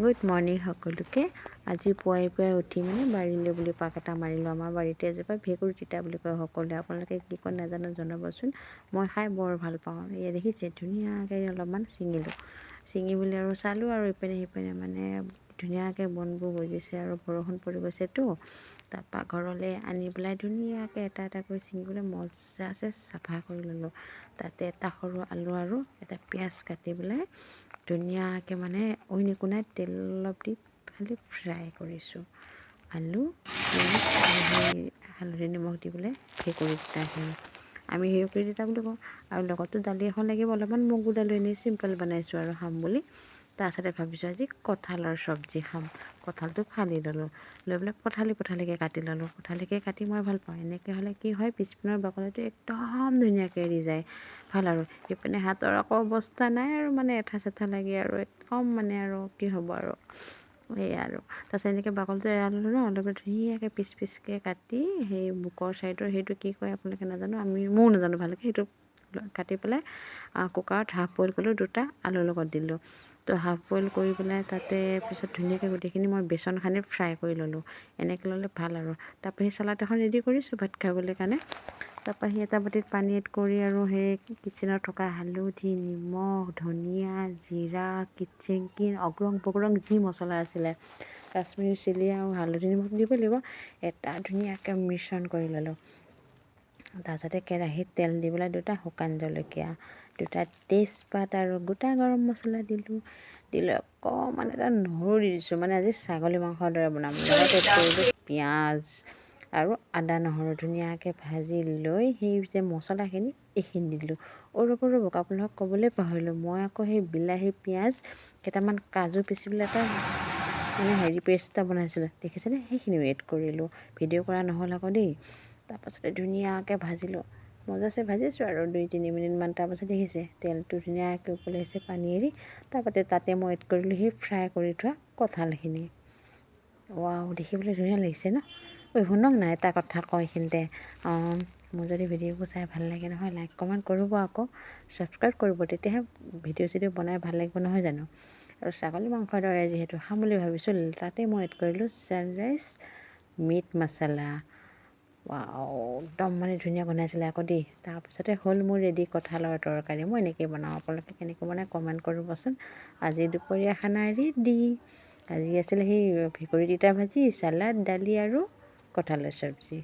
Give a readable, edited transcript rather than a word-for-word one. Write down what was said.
Good morning সকলোকে। আজি পুৱাই পুৱাই উঠি বাৰীলৈ বুলি পাক এটা মাৰিলোঁ। আমাৰ বাৰীতে এজোপা ভেঁকুৰ তিতা বুলি কয় সকলোৱে, আপোনালোকে কি কয় নাজানো জনাবচোন। মই খাই বৰ ভাল পাওঁ। এয়া দেখিছে ধুনীয়াকৈ অলপমান ছিঙি মেলি আৰু চালোঁ আৰু ইপিনে সিপিনে ধুনীয়াকৈ বনবোৰ গজিছে আৰু বৰষুণ পৰি গৈছেতো। তাৰপৰা ঘৰলৈ আনি পেলাই ধুনীয়াকৈ এটা এটা কৰি ছিঙি পেলাই মজাছে চাফা কৰি ল'লোঁ। তাতে এটা সৰু আলু আৰু এটা পিঁয়াজ কাটি পেলাই ধুনীয়াকৈ অইন একো নাই, তেল অলপ দি খালি ফ্ৰাই কৰিছোঁ। আলু পিঁয়াজ আৰু সেই হালধি নিমখ দি পেলাই ভেঁকুৰি তিতাখিনি আমি ভেঁকুৰি তিতা বুলি কওঁ। আৰু লগতো দালি এখন লাগিব, অলপমান মগু দালি এনেই চিম্পল বনাইছোঁ আৰু খাম বুলি। তাৰপাছতে ভাবিছোঁ আজি কঁঠালৰ চব্জি খাম। কঁঠালটো ফালি ল'লোঁ, লৈ পেলাই পঠালিকৈ কাটি ল'লোঁ। পঠালিকৈ কাটি মই ভাল পাওঁ। এনেকৈ হ'লে কি হয়, পিছপিনৰ বাকলিটো একদম ধুনীয়াকৈ এৰি যায়, ভাল আৰু সিপিনে হাতৰ আকৌ অৱস্থা নাই আৰু এঠা চেঠা লাগি আৰু একদম আৰু কি হ'ব আৰু সেয়া আৰু। তাৰপিছত এনেকৈ বাকলিটো এৰাই ল'লোঁ ন, লৈ পেলাই ধুনীয়াকৈ পিচকৈ কাটি সেই বুকৰ চাইডৰ সেইটো কি কয় আপোনালোকে নাজানো, ময়ো নাজানো ভালকৈ, সেইটো কাটি পেলাই কুকাৰত হাফ বইল কৰিলোঁ, দুটা আলুৰ লগত দিলোঁ। তো হাফ বইল কৰি পেলাই তাতে পিছত ধুনীয়াকৈ গোটেইখিনি মই বেচন সানি ফ্ৰাই কৰি ল'লোঁ। এনেকৈ ল'লে ভাল আৰু। তাৰপৰা সেই চালাড এখন ৰেডি কৰিছোঁ ভাত খাবলৈ কাৰণে। তাৰপৰা সেই এটা বাতিত পানী এড কৰি আৰু সেই কিটচেনত থকা হালধি নিমখ ধনিয়া জিৰা কিটচেন কিং অগ্ৰং পগ্ৰং যি মছলা আছিলে, কাশ্মীৰী চিলি আৰু হালধি নিমখ দিব লাগিব, এটা ধুনীয়াকৈ মিশ্ৰণ কৰি ল'লোঁ। তাৰপিছতে কেৰাহীত তেল দি পেলাই দুটা শুকান জলকীয়া, দুটা তেজপাত আৰু গোটা গৰম মছলা দিলোঁ। দি লৈ অকণমান এটা নহৰু দি দিছোঁ, আজি ছাগলী মাংসৰ দৰে বনাম। লগত এড কৰিলোঁ পিঁয়াজ আৰু আদা নহৰু ধুনীয়াকৈ ভাজি লৈ সেই যে মছলাখিনি এইখিনি দি দিলোঁ। ৰ'ব আপোনালোকক ক'বলৈ পাহৰিলোঁ, মই আকৌ সেই বিলাহী পিঁয়াজ কেইটামান কাজু পিচি পেলাই এটা পেষ্ট এটা বনাইছিলোঁ, দেখিছেনে? সেইখিনিও এড কৰিলোঁ। ভিডিঅ' কৰা নহ'ল আকৌ দেই। তাৰপাছতে ধুনীয়াকৈ ভাজিলোঁ, মজাছে ভাজিছোঁ আৰু 2-3 মিনিটমান। তাৰপাছত দেখিছে তেলটো ধুনীয়াকৈ ওপৰলৈ আহিছে পানী এৰি। তাৰপাছতে তাতে মই এড কৰিলোঁ সেই ফ্ৰাই কৰি থোৱা কঁঠালখিনি। ৱাও, দেখিবলৈ ধুনীয়া লাগিছে ন? শুনক না, এটা কথা কওঁ এইখিনিতে। মোৰ যদি ভিডিঅ'বোৰ চাই ভাল লাগে নহয়, লাইক কমেণ্ট কৰিব, আকৌ ছাবস্ক্ৰাইব কৰিব, তেতিয়াহে ভিডিঅ' বনাই ভাল লাগিব নহয় জানো। আৰু ছাগলী মাংসৰ দৰে যিহেতু খাম বুলি ভাবিছোঁ, তাতে মই এড কৰিলোঁ ছানৰাইজ মিট মছলা। ৱাও, একদম ধুনীয়া বনাইছিলে আকৌ দেই। তাৰপিছতে হ'ল মোৰ ৰেডি কঁঠালৰ তৰকাৰী। মই এনেকৈ বনাওঁ, আপোনালোকে কেনেকৈ বনাই কমেণ্ট কৰিবচোন। আজি দুপৰীয়া খানা ৰেডি। আজি আছিলে সেই ভেঁকুৰি তিতা ভাজি, চালাড, দালি আৰু কঁঠালৰ চব্জি।